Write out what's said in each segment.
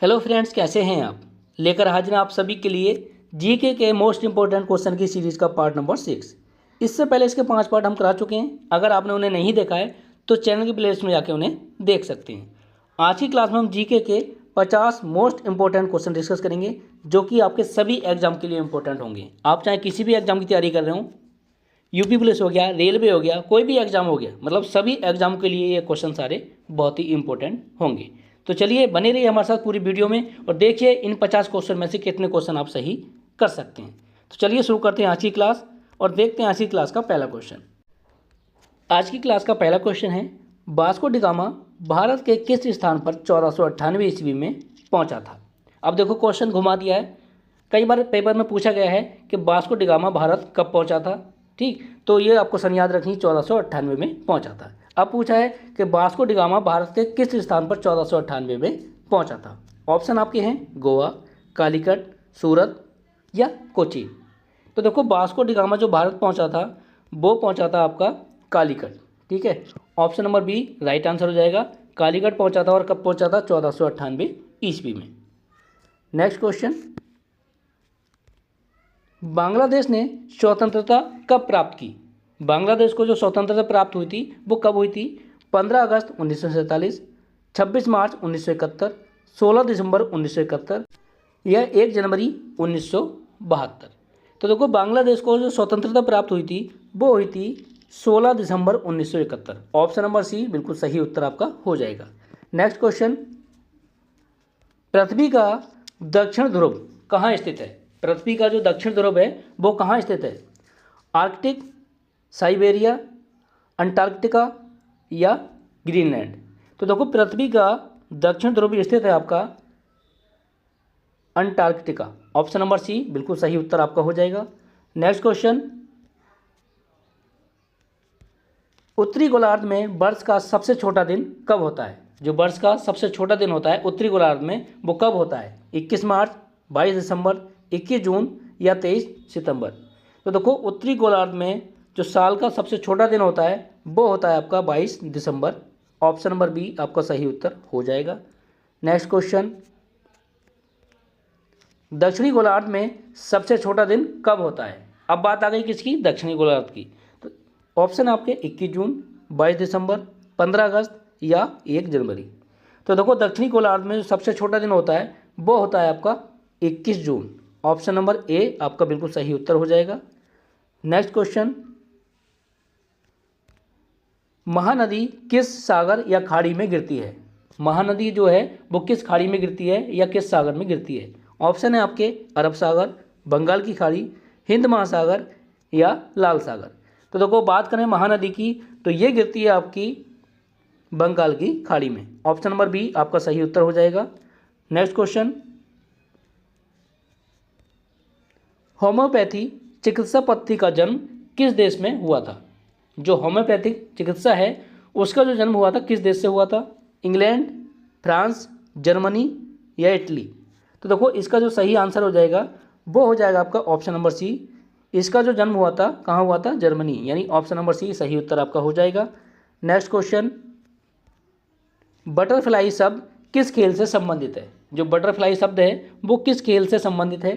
Hello friends, कैसे हैं आप। लेकर हाजिर हैं आप सभी के लिए जीके के मोस्ट इंपॉर्टेंट क्वेश्चन की सीरीज़ का पार्ट नंबर 6। इससे पहले इसके 5 पार्ट हम करा चुके हैं। अगर आपने उन्हें नहीं देखा है तो चैनल की प्लेलिस्ट में जाके उन्हें देख सकते हैं। आज की क्लास में हम जीके के 50 मोस्ट इंपॉर्टेंट क्वेश्चन डिस्कस करेंगे जो कि आपके सभी एग्जाम के लिए इंपॉर्टेंट होंगे। आप चाहे किसी भी एग्जाम की तैयारी कर रहे हो, यूपी पुलिस हो गया, रेलवे हो गया, कोई भी एग्जाम हो गया, मतलब सभी एग्जाम के लिए ये क्वेश्चन सारे बहुत ही इंपॉर्टेंट होंगे। तो चलिए बने रहिए हमारे साथ पूरी वीडियो में और देखिए इन 50 क्वेश्चन में से कितने क्वेश्चन आप सही कर सकते हैं। तो चलिए शुरू करते हैं आज की क्लास और देखते हैं आज की क्लास का पहला क्वेश्चन। आज की क्लास का पहला क्वेश्चन है, वास्को डी गामा भारत के किस स्थान पर 1498 ईस्वी में पहुंचा था। अब देखो क्वेश्चन घुमा दिया है। कई बार पेपर में पूछा गया है कि वास्को डी गामा भारत कब पहुंचा था। ठीक, तो ये आपको सन याद रखनी, 1498 में पहुंचा था। अब पूछा है कि वास्को डी गामा भारत के किस स्थान पर 1498 में पहुंचा था। ऑप्शन आपके हैं गोवा, कालीकट, सूरत या कोची। तो देखो वास्को डी गामा जो भारत पहुंचा था वो पहुंचा था आपका कालीकट। ठीक है, option number B right answer हो जाएगा। कालीकट पहुंचा था और कब पहुंचा था? 1498 ईस्वी में। नेक्स्ट क्वेश्चन, बांग्लादेश ने स्वतंत्रता कब प्राप्त की। बांग्लादेश को जो स्वतंत्रता प्राप्त हुई थी वो कब हुई थी? 15 अगस्त 1947, 26 मार्च 1971, 16 दिसंबर 1971 या 1 जनवरी 1972। तो देखो बांग्लादेश को जो स्वतंत्रता प्राप्त हुई थी वो हुई थी 16 दिसंबर 1971। ऑप्शन नंबर सी बिल्कुल सही उत्तर आपका हो जाएगा। नेक्स्ट क्वेश्चन, पृथ्वी का दक्षिण ध्रुव कहाँ स्थित है। पृथ्वी का जो दक्षिण ध्रुव है वो कहाँ स्थित है? आर्कटिक, साइबेरिया, अंटार्कटिका या ग्रीनलैंड। तो देखो पृथ्वी का दक्षिण ध्रुव स्थित है आपका अंटार्कटिका। ऑप्शन नंबर सी बिल्कुल सही उत्तर आपका हो जाएगा। नेक्स्ट क्वेश्चन, उत्तरी गोलार्ध में वर्ष का सबसे छोटा दिन कब होता है। जो वर्ष का सबसे छोटा दिन होता है उत्तरी गोलार्ध में वो कब होता है? 21 मार्च, 22 दिसंबर, 21 जून या 23 सितंबर। तो देखो उत्तरी गोलार्ध में जो साल का सबसे छोटा दिन होता है वो होता है आपका 22 दिसंबर। ऑप्शन नंबर बी आपका सही उत्तर हो जाएगा। नेक्स्ट क्वेश्चन, दक्षिणी गोलार्ध में सबसे छोटा दिन कब होता है। अब बात आ गई किसकी? दक्षिणी गोलार्ध की। तो ऑप्शन आपके 21 जून, 22 दिसंबर, 15 अगस्त या 1 जनवरी। तो देखो दक्षिणी गोलार्ध में जो सबसे छोटा दिन होता है वो होता है आपका 21 जून। ऑप्शन नंबर ए आपका बिल्कुल सही उत्तर हो जाएगा। नेक्स्ट क्वेश्चन, महानदी किस सागर या खाड़ी में गिरती है। महानदी जो है वो किस खाड़ी में गिरती है या किस सागर में गिरती है? ऑप्शन है आपके अरब सागर, बंगाल की खाड़ी, हिंद महासागर या लाल सागर। तो देखो बात करें महानदी की तो ये गिरती है आपकी बंगाल की खाड़ी में। ऑप्शन नंबर बी आपका सही उत्तर हो जाएगा। नेक्स्ट क्वेश्चन, होम्योपैथी चिकित्सा पद्धति का जन्म किस देश में हुआ था। जो होम्योपैथिक चिकित्सा है उसका जो जन्म हुआ था किस देश से हुआ था? इंग्लैंड, फ्रांस, जर्मनी या इटली। तो देखो इसका जो सही आंसर हो जाएगा वो हो जाएगा आपका ऑप्शन नंबर सी। इसका जो जन्म हुआ था कहाँ हुआ था? जर्मनी, यानी ऑप्शन नंबर सी सही उत्तर आपका हो जाएगा। नेक्स्ट क्वेश्चन, बटरफ्लाई शब्द किस खेल से संबंधित है। जो बटरफ्लाई शब्द है वो किस खेल से संबंधित है?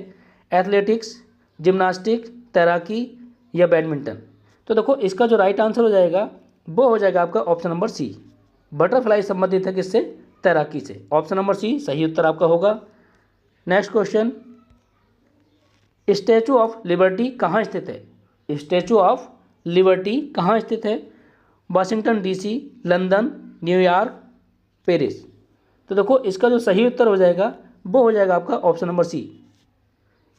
एथलेटिक्स, जिम्नास्टिक्स, तैराकी या बैडमिंटन। तो देखो इसका जो राइट आंसर हो जाएगा वो हो जाएगा आपका ऑप्शन नंबर सी। बटरफ्लाई संबंधित है किससे? तैराकी से। ऑप्शन नंबर सी सही उत्तर आपका होगा। Next question, statue of Liberty कहाँ स्थित है। स्टैचू ऑफ लिबर्टी कहाँ स्थित है? Washington DC, London, New York, Paris. तो देखो इसका जो सही उत्तर हो जाएगा वो हो जाएगा आपका option number C.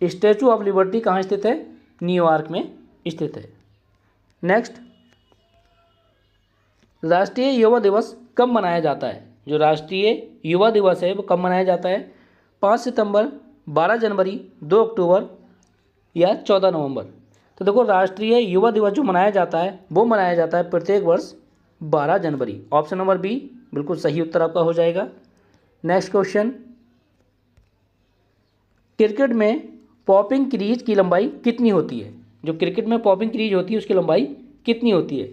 Statue of Liberty कहाँ स्थित है? न्यूयॉर्क में स्थित है। नेक्स्ट, राष्ट्रीय युवा दिवस कब मनाया जाता है। जो राष्ट्रीय युवा दिवस है वो कब मनाया जाता है? 5 सितंबर, 12 जनवरी, 2 अक्टूबर या 14 नवंबर। तो देखो राष्ट्रीय युवा दिवस जो मनाया जाता है वो मनाया जाता है प्रत्येक वर्ष 12 जनवरी। ऑप्शन नंबर बी बिल्कुल सही उत्तर आपका हो जाएगा। नेक्स्ट क्वेश्चन, क्रिकेट में पॉपिंग क्रीज की लंबाई कितनी होती है। जो क्रिकेट में पॉपिंग क्रीज होती है उसकी लंबाई कितनी होती है?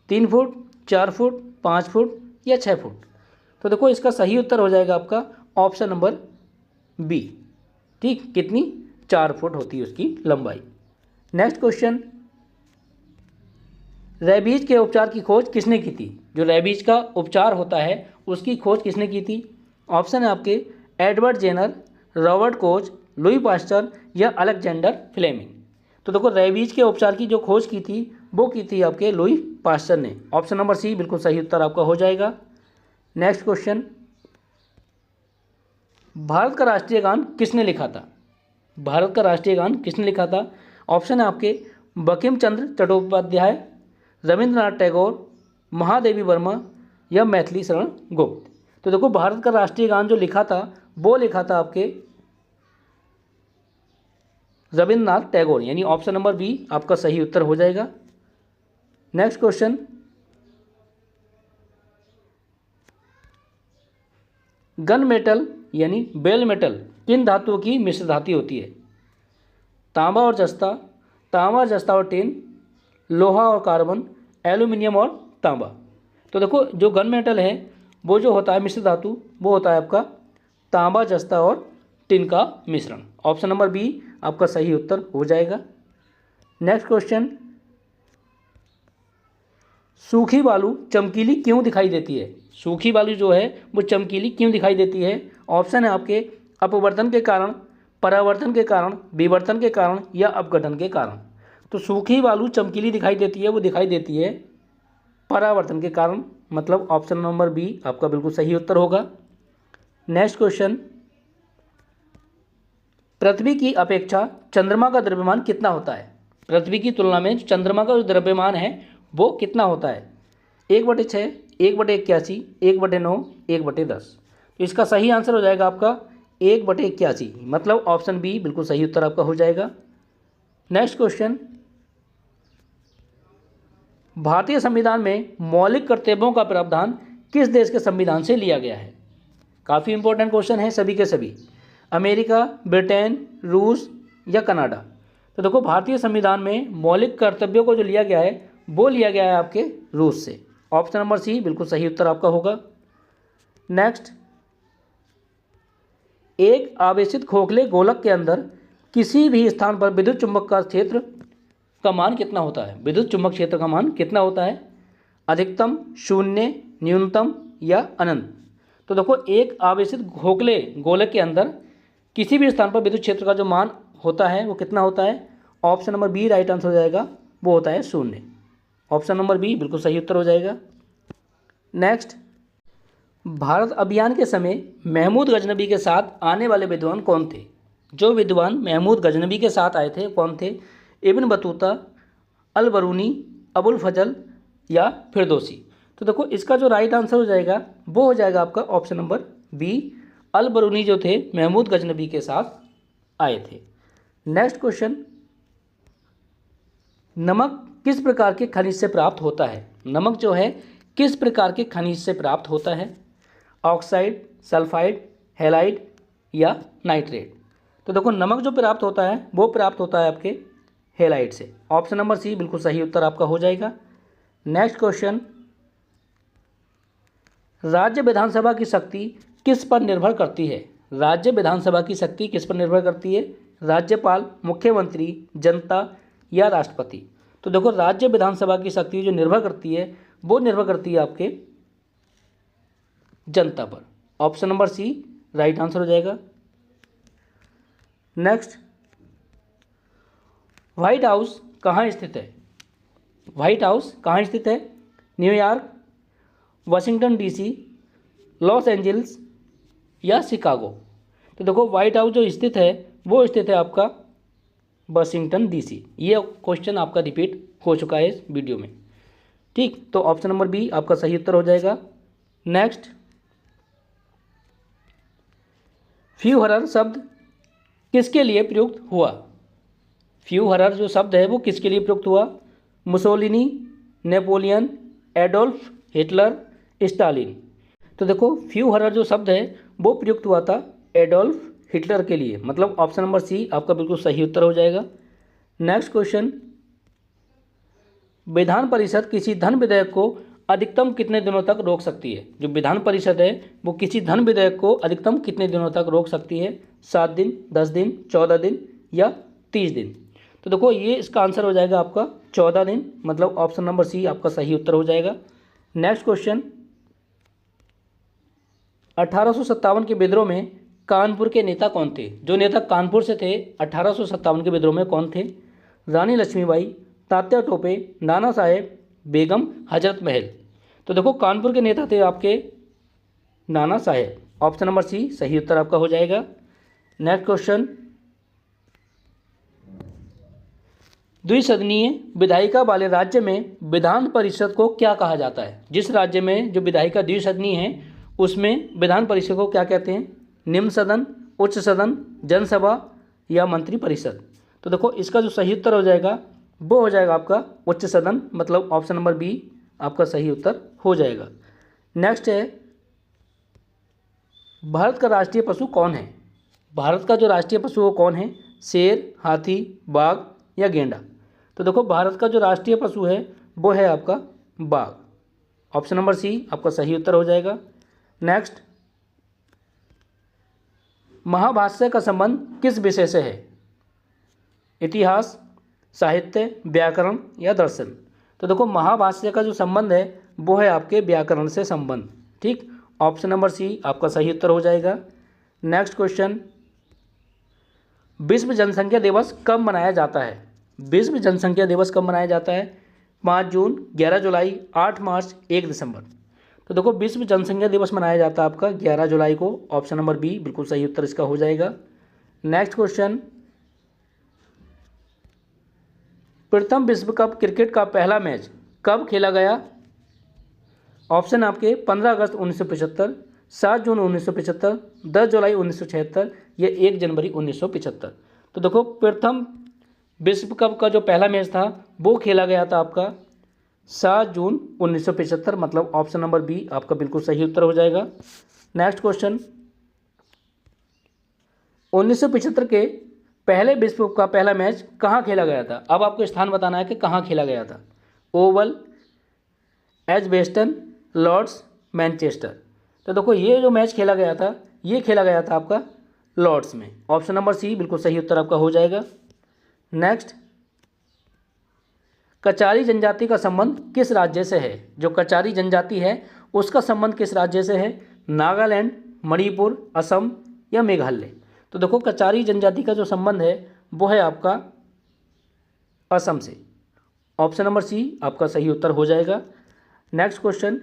3 फुट, 4 फुट, 5 फुट या 6 फुट। तो देखो इसका सही उत्तर हो जाएगा आपका ऑप्शन नंबर बी। ठीक, कितनी? 4 फुट होती है उसकी लंबाई। नेक्स्ट क्वेश्चन, रेबीज के उपचार की खोज किसने की थी? जो रेबीज का उपचार होता है उसकी खोज किसने की थी? ऑप्शन है आपके Edward Jenner, Robert Koch, Louis Pasteur या अलेक्जेंडर फ्लेमिंग। तो देखो रेबीज के उपचार की जो खोज की थी वो की थी आपके लुई पास्चर ने। ऑप्शन नंबर सी बिल्कुल सही उत्तर आपका हो जाएगा। नेक्स्ट क्वेश्चन, भारत का राष्ट्रीय गान किसने लिखा था? भारत का राष्ट्रीय गान किसने लिखा था? ऑप्शन है आपके बंकिम चंद्र चट्टोपाध्याय, रविंद्रनाथ टैगोर, महादेवी वर्मा या मैथिली शरण गुप्त। तो देखो भारत का राष्ट्रीय गान जो लिखा था वो लिखा था आपके रविंद्रनाथ टैगोर, यानी ऑप्शन नंबर बी आपका सही उत्तर हो जाएगा। नेक्स्ट क्वेश्चन, गन मेटल यानी बेल मेटल किन धातुओं की मिश्र धातु होती है? तांबा और जस्ता, तांबा जस्ता और टिन, लोहा और कार्बन, एल्यूमिनियम और तांबा। तो देखो जो गन मेटल है वो जो होता है मिश्र धातु वो होता है आपका तांबा जस्ता और टिन का मिश्रण। ऑप्शन नंबर बी आपका सही उत्तर हो जाएगा। नेक्स्ट क्वेश्चन, सूखी बालू चमकीली क्यों दिखाई देती है? सूखी बालू जो है वो चमकीली क्यों दिखाई देती है? ऑप्शन है आपके अपवर्तन के कारण, परावर्तन के कारण, विवर्तन के कारण या अपघटन के कारण। तो सूखी बालू चमकीली दिखाई देती है, वो दिखाई देती है परावर्तन के कारण, मतलब ऑप्शन नंबर बी आपका बिल्कुल सही उत्तर होगा। नेक्स्ट क्वेश्चन, पृथ्वी की अपेक्षा चंद्रमा का द्रव्यमान कितना होता है? पृथ्वी की तुलना में चंद्रमा का जो द्रव्यमान है वो कितना होता है? 1/6, 1/81, 1/9, 1/10। तो इसका सही आंसर हो जाएगा आपका 1/81, मतलब ऑप्शन बी बिल्कुल सही उत्तर आपका हो जाएगा। नेक्स्ट क्वेश्चन, भारतीय संविधान में मौलिक कर्तव्यों का प्रावधान किस देश के संविधान से लिया गया है? काफ़ी इंपॉर्टेंट क्वेश्चन है सभी के सभी। अमेरिका, ब्रिटेन, रूस या कनाडा। तो देखो भारतीय संविधान में मौलिक कर्तव्यों को जो लिया गया है वो लिया गया है आपके रूस से। ऑप्शन नंबर सी बिल्कुल सही उत्तर आपका होगा। नेक्स्ट, एक आवेशित खोखले गोलक के अंदर किसी भी स्थान पर विद्युत चुंबक का क्षेत्र का मान कितना होता है? विद्युत चुंबक क्षेत्र का मान कितना होता है? अधिकतम, शून्य, न्यूनतम या अनंत। तो देखो एक आवेशित खोखले गोलक के अंदर किसी भी स्थान पर विद्युत क्षेत्र का जो मान होता है वो कितना होता है? Option number B right answer हो जाएगा, वो होता है शून्य। ऑप्शन नंबर बी बिल्कुल सही उत्तर हो जाएगा। नेक्स्ट, भारत अभियान के समय महमूद गजनबी के साथ आने वाले विद्वान कौन थे? जो विद्वान महमूद गजनबी के साथ आए थे कौन थे? इब्न बतूता, अल बरूनी, अबुल फजल या फिरदौसी। तो देखो इसका जो राइट आंसर हो जाएगा वो हो जाएगा आपका ऑप्शन नंबर बी, अल बरूनी जो थे महमूद गजनबी के साथ आए थे। नेक्स्ट क्वेश्चन, नमक किस प्रकार के खनिज से प्राप्त होता है? नमक जो है किस प्रकार के खनिज से प्राप्त होता है? ऑक्साइड, सल्फाइड, हैलाइड या नाइट्रेट। तो देखो नमक जो प्राप्त होता है वो प्राप्त होता है आपके हैलाइड से। ऑप्शन नंबर सी बिल्कुल सही उत्तर आपका हो जाएगा। नेक्स्ट क्वेश्चन, राज्य विधानसभा की शक्ति किस पर निर्भर करती है? राज्य विधानसभा की शक्ति किस पर निर्भर करती है? राज्यपाल, मुख्यमंत्री, जनता या राष्ट्रपति। तो देखो राज्य विधानसभा की शक्ति जो निर्भर करती है वो निर्भर करती है आपके जनता पर। Option number C right answer हो जाएगा। नेक्स्ट, व्हाइट हाउस कहाँ स्थित है? व्हाइट हाउस कहाँ स्थित है? New York, Washington DC, Los Angeles या शिकागो। तो देखो व्हाइट हाउस जो स्थित है वो स्थित है आपका वाशिंगटन डीसी। ये क्वेश्चन आपका रिपीट हो चुका है इस वीडियो में। ठीक, तो ऑप्शन नंबर बी आपका सही उत्तर हो जाएगा। नेक्स्ट, फ्यूहरर शब्द किसके लिए प्रयुक्त हुआ? फ्यूहरर जो शब्द है वो किसके लिए प्रयुक्त हुआ? Mussolini, Napoleon, Adolf Hitler, Stalin. तो देखो फ्यूहरर जो शब्द है वो प्रयुक्त हुआ था एडोल्फ हिटलर के लिए, मतलब ऑप्शन नंबर सी आपका बिल्कुल सही उत्तर हो जाएगा। नेक्स्ट क्वेश्चन, विधान परिषद किसी धन विधेयक को अधिकतम कितने दिनों तक रोक सकती है? जो विधान परिषद है वो किसी धन विधेयक को अधिकतम कितने दिनों तक रोक सकती है? 7 दिन, 10 दिन, 14 दिन या 30 दिन? तो देखो ये इसका आंसर हो जाएगा आपका 14 दिन, मतलब ऑप्शन नंबर सी आपका सही उत्तर हो जाएगा। नेक्स्ट क्वेश्चन, 1857 के विद्रोह में कानपुर के नेता कौन थे? जो नेता कानपुर से थे 1857 के विद्रोह में कौन थे? रानी लक्ष्मीबाई, तात्या टोपे, नाना साहेब, बेगम हजरत महल। तो देखो कानपुर के नेता थे आपके नाना साहेब, ऑप्शन नंबर सी सही उत्तर आपका हो जाएगा। नेक्स्ट क्वेश्चन, द्विसदनीय विधायिका वाले राज्य में विधान परिषद को क्या कहा जाता है? जिस राज्य में जो विधायिका द्विसदनीय है उसमें विधान परिषद को क्या कहते हैं? निम्न सदन, उच्च सदन, जनसभा या मंत्री परिषद? तो देखो इसका जो सही उत्तर हो जाएगा वो हो जाएगा आपका उच्च सदन, मतलब ऑप्शन नंबर बी आपका सही उत्तर हो जाएगा। नेक्स्ट है, भारत का राष्ट्रीय पशु कौन है? भारत का जो राष्ट्रीय पशु वो कौन है? शेर, हाथी, बाघ या गेंडा? तो देखो भारत का जो राष्ट्रीय पशु है वो है आपका बाघ, ऑप्शन नंबर सी आपका सही उत्तर हो जाएगा। नेक्स्ट, महाभाष्य का संबंध किस विषय से है? इतिहास, साहित्य, व्याकरण या दर्शन? तो देखो महाभाष्य का जो संबंध है वो है आपके व्याकरण से संबंध, ठीक, ऑप्शन नंबर सी आपका सही उत्तर हो जाएगा। नेक्स्ट क्वेश्चन, विश्व जनसंख्या दिवस कब मनाया जाता है? विश्व जनसंख्या दिवस कब मनाया जाता है? 5 जून, 11 जुलाई, 8 मार्च, 1 दिसंबर? तो देखो विश्व जनसंख्या दिवस मनाया जाता है आपका 11 जुलाई को, ऑप्शन नंबर बी बिल्कुल सही उत्तर इसका हो जाएगा। नेक्स्ट क्वेश्चन, प्रथम विश्व कप क्रिकेट का पहला मैच कब खेला गया? ऑप्शन आपके 15 अगस्त 1975, 7 जून 1975, 10 जुलाई 1976 या 1 जनवरी 1975? तो देखो प्रथम विश्व कप का जो पहला मैच था वो खेला गया था आपका 7 जून 1975, मतलब ऑप्शन नंबर बी आपका बिल्कुल सही उत्तर हो जाएगा। नेक्स्ट क्वेश्चन, 1975 के पहले विश्व कप का पहला मैच कहाँ खेला गया था? अब आपको स्थान बताना है कि कहाँ खेला गया था। Oval, Edgbaston, Lord's, Manchester? तो देखो ये जो मैच खेला गया था ये खेला गया था आपका लॉर्ड्स में, ऑप्शन नंबर सी बिल्कुल सही उत्तर आपका हो जाएगा। नेक्स्ट, कचारी जनजाति का संबंध किस राज्य से है? जो कचारी जनजाति है उसका संबंध किस राज्य से है? नागालैंड, मणिपुर, असम या मेघालय? तो देखो कचारी जनजाति का जो संबंध है वो है आपका असम से, ऑप्शन नंबर सी आपका सही उत्तर हो जाएगा। नेक्स्ट क्वेश्चन,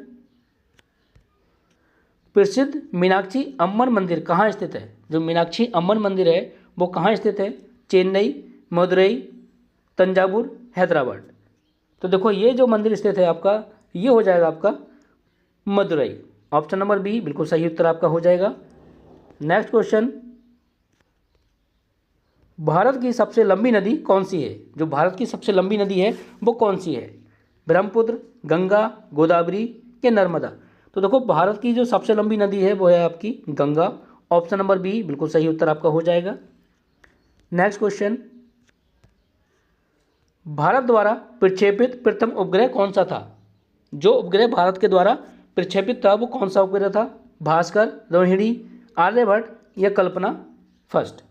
प्रसिद्ध मीनाक्षी अम्मन मंदिर कहाँ स्थित है? जो मीनाक्षी अम्मन मंदिर है वो कहाँ स्थित है? चेन्नई, मदुरई, तंजावुर, हैदराबाद? तो देखो ये जो मंदिर स्थित है आपका ये हो जाएगा आपका मदुरई, ऑप्शन नंबर बी बिल्कुल सही उत्तर आपका हो जाएगा। नेक्स्ट क्वेश्चन, भारत की सबसे लंबी नदी कौन सी है? जो भारत की सबसे लंबी नदी है वो कौन सी है? ब्रह्मपुत्र, गंगा, गोदावरी या नर्मदा? तो देखो भारत की जो सबसे लंबी नदी है वो है आपकी गंगा, ऑप्शन नंबर बी बिल्कुल सही उत्तर आपका हो जाएगा। नेक्स्ट क्वेश्चन, भारत द्वारा प्रक्षेपित प्रथम उपग्रह कौन सा था? जो उपग्रह भारत के द्वारा प्रक्षेपित था वो कौन सा उपग्रह था? भास्कर, रोहिणी, आर्यभट्ट या कल्पना फर्स्ट?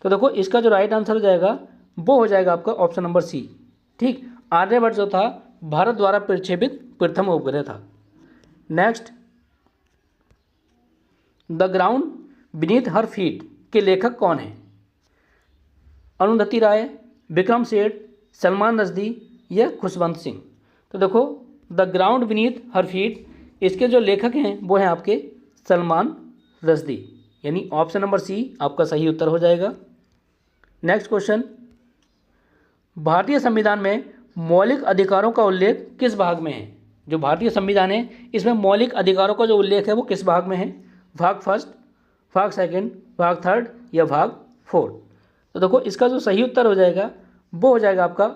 तो देखो इसका जो राइट आंसर हो जाएगा वो हो जाएगा आपका ऑप्शन नंबर सी, ठीक, आर्यभट्ट जो था भारत द्वारा प्रक्षेपित प्रथम उपग्रह था। Next, the ground beneath her feet के लेखक कौन है? अरुंधति राय, विक्रम सेठ, सलमान रश्दी या खुशवंत सिंह? तो देखो the ground beneath her feet इसके जो लेखक हैं वो हैं आपके सलमान रश्दी, यानी ऑप्शन नंबर सी आपका सही उत्तर हो जाएगा। नेक्स्ट क्वेश्चन, भारतीय संविधान में मौलिक अधिकारों का उल्लेख किस भाग में है? जो भारतीय संविधान है इसमें मौलिक अधिकारों का जो उल्लेख है वो किस भाग में है? भाग फर्स्ट, भाग सेकंड, भाग थर्ड या भाग फोर्थ? तो देखो इसका जो सही उत्तर हो जाएगा वो हो जाएगा आपका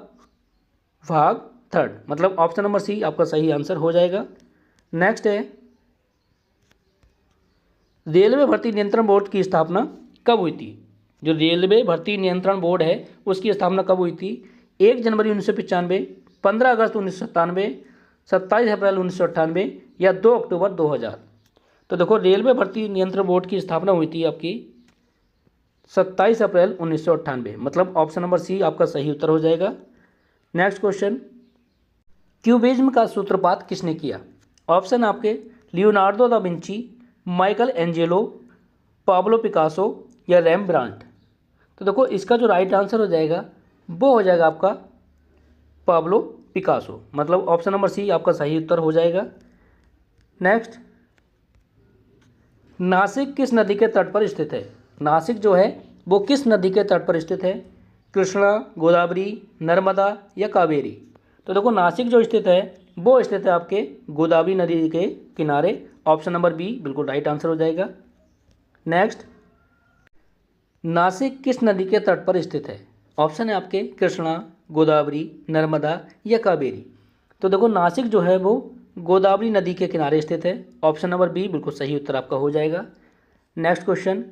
भाग थर्ड, मतलब ऑप्शन नंबर सी आपका सही आंसर हो जाएगा। नेक्स्ट है, रेलवे भर्ती नियंत्रण बोर्ड की स्थापना कब हुई थी? जो रेलवे भर्ती नियंत्रण बोर्ड है उसकी स्थापना कब हुई थी? 1 जनवरी 1995, 15 अगस्त 1997, 27 अप्रैल 1998 या 2 अक्टूबर 2000? तो देखो रेलवे भर्ती नियंत्रण बोर्ड की स्थापना हुई थी आपकी 27 अप्रैल 1998, मतलब ऑप्शन नंबर सी आपका सही उत्तर हो जाएगा। नेक्स्ट क्वेश्चन, क्यूबिज्म का सूत्रपात किसने किया? ऑप्शन आपके Leonardo da Vinci, Michael Angelo, Pablo Picasso या रैम्ब्रांट? तो देखो इसका जो राइट आंसर हो जाएगा वो हो जाएगा आपका पाब्लो पिकासो, मतलब ऑप्शन नंबर सी आपका सही उत्तर हो जाएगा। नेक्स्ट, नासिक किस नदी के तट पर स्थित है? नासिक जो है वो किस नदी के तट पर स्थित है? कृष्णा, गोदावरी, नर्मदा या कावेरी? तो देखो नासिक जो स्थित है वो स्थित है आपके गोदावरी नदी के किनारे, ऑप्शन नंबर बी बिल्कुल राइट आंसर हो जाएगा। नेक्स्ट, नासिक किस नदी के तट पर स्थित है? ऑप्शन है आपके कृष्णा, गोदावरी, नर्मदा या कावेरी? तो देखो नासिक जो है वो गोदावरी नदी के किनारे स्थित है, ऑप्शन नंबर बी बिल्कुल सही उत्तर आपका हो जाएगा। नेक्स्ट क्वेश्चन,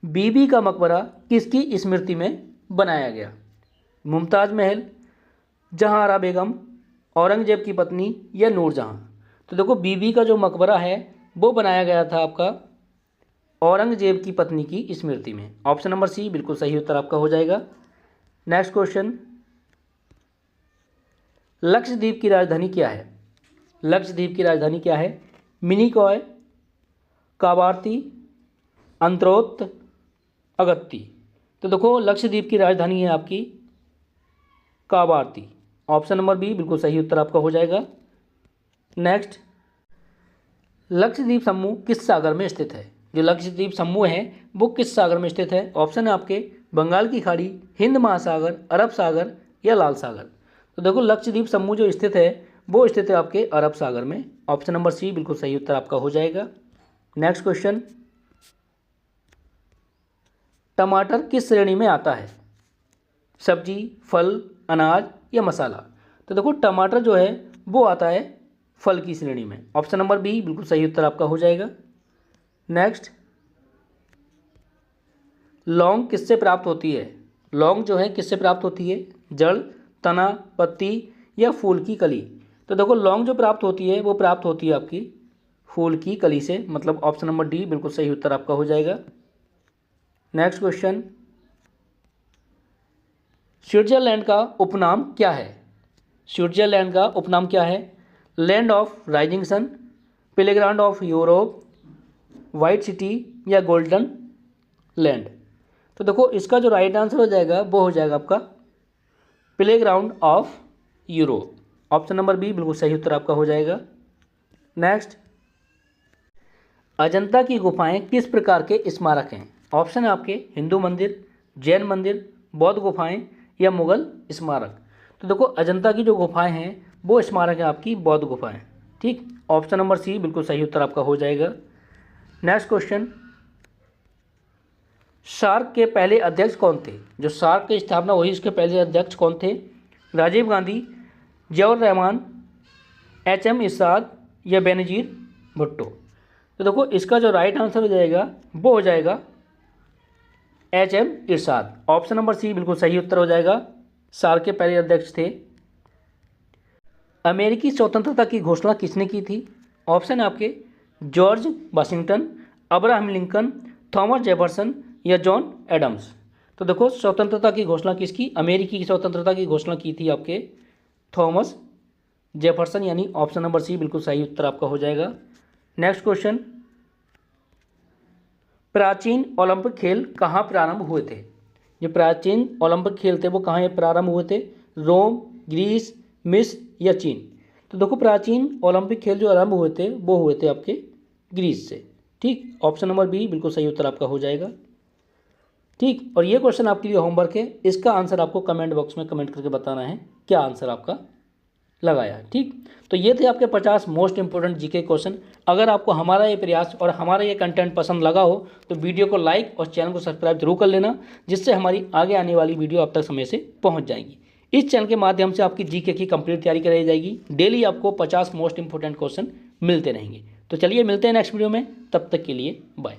बीबी का मकबरा किसकी स्मृति में बनाया गया? मुमताज महल, जहांआरा बेगम, औरंगजेब की पत्नी या नूरजहां? तो देखो बीबी का जो मकबरा है वो बनाया गया था आपका औरंगजेब की पत्नी की स्मृति में, ऑप्शन नंबर सी बिल्कुल सही उत्तर आपका हो जाएगा। नेक्स्ट क्वेश्चन, लक्षद्वीप की राजधानी क्या है? लक्षद्वीप की राजधानी क्या है? मिनिकॉय, कावारती, अंत्रोत, अगत्ती? तो देखो लक्षद्वीप की राजधानी है आपकी कावारती, ऑप्शन नंबर बी बिल्कुल सही उत्तर आपका हो जाएगा। नेक्स्ट, लक्षद्वीप समूह किस सागर में स्थित है? जो लक्षद्वीप समूह है वो किस सागर में स्थित है? ऑप्शन है आपके बंगाल की खाड़ी, हिंद महासागर, अरब सागर या लाल सागर? तो देखो लक्षद्वीप समूह जो स्थित है वो स्थित है आपके अरब सागर में, ऑप्शन नंबर सी बिल्कुल सही उत्तर आपका हो जाएगा। नेक्स्ट क्वेश्चन, टमाटर किस श्रेणी में आता है? सब्जी, फल, अनाज या मसाला? तो देखो टमाटर जो है वो आता है फल की श्रेणी में, ऑप्शन नंबर बी बिल्कुल सही उत्तर आपका हो जाएगा। नेक्स्ट, लौंग किससे प्राप्त होती है? लौंग जो है किससे प्राप्त होती है? जड़, तना, पत्ती या फूल की कली? तो देखो लौंग जो प्राप्त होती है वो प्राप्त होती है आपकी फूल की कली से, मतलब ऑप्शन नंबर डी बिल्कुल सही उत्तर आपका हो जाएगा। नेक्स्ट क्वेश्चन, स्विट्जरलैंड का उपनाम क्या है? स्विट्जरलैंड का उपनाम क्या है? Land of rising sun, playground of Europe, white city या गोल्डन लैंड? तो देखो इसका जो राइट आंसर हो जाएगा वो हो जाएगा आपका playground of Europe, option number B बिल्कुल सही उत्तर आपका हो जाएगा। नेक्स्ट, अजंता की गुफाएं किस प्रकार के स्मारक हैं? ऑप्शन है आपके हिंदू मंदिर, जैन मंदिर, बौद्ध गुफाएं या मुगल स्मारक? तो देखो अजंता की जो गुफाएं हैं वो स्मारक है आपकी बौद्ध गुफाएं, ठीक, ऑप्शन नंबर सी बिल्कुल सही उत्तर आपका हो जाएगा। नेक्स्ट क्वेश्चन, सार्क के पहले अध्यक्ष कौन थे? जो सार्क की स्थापना हुई इसके पहले अध्यक्ष कौन थे? राजीव गांधी, जियाउर रहमान, HM इरशाद या बेनजीर भुट्टो? तो देखो इसका जो राइट आंसर हो जाएगा वो हो जाएगा HM इरशाद, ऑप्शन नंबर सी बिल्कुल सही उत्तर हो जाएगा। सार्क के पहले अध्यक्ष थे। अमेरिकी स्वतंत्रता की घोषणा किसने की थी? ऑप्शन है आपके George Washington, Abraham Lincoln, Thomas Jefferson या जॉन एडम्स? तो देखो स्वतंत्रता की घोषणा किसकी? अमेरिकी की स्वतंत्रता की घोषणा की थी आपके थॉमस जेफरसन, यानी ऑप्शन नंबर सी बिल्कुल सही उत्तर आपका हो जाएगा। नेक्स्ट क्वेश्चन, प्राचीन ओलंपिक खेल कहाँ प्रारंभ हुए थे? जो प्राचीन ओलंपिक खेल थे वो कहाँ प्रारंभ हुए थे? रोम, ग्रीस, मिस्र या चीन? तो देखो प्राचीन ओलंपिक खेल जो आरंभ हुए थे वो हुए थे आपके ग्रीस से, ठीक, ऑप्शन नंबर बी बिल्कुल सही उत्तर आपका हो जाएगा। ठीक, और ये क्वेश्चन आपके लिए होमवर्क है, इसका आंसर आपको कमेंट बॉक्स में कमेंट करके बताना है क्या आंसर आपका लगाया। ठीक, तो ये थे आपके 50 मोस्ट इंपोर्टेंट जीके क्वेश्चन। अगर आपको हमारा ये प्रयास और हमारा ये कंटेंट पसंद लगा हो तो वीडियो को लाइक और चैनल को सब्सक्राइब जरूर कर लेना, जिससे हमारी आगे आने वाली वीडियो आप तक समय से पहुंच जाएगी। इस चैनल के माध्यम से आपकी जीके की कंप्लीट तैयारी कराई जाएगी। डेली आपको 50 मोस्ट इंपोर्टेंट क्वेश्चन मिलते रहेंगे। तो चलिए मिलते हैं नेक्स्ट वीडियो में, तब तक के लिए बाय।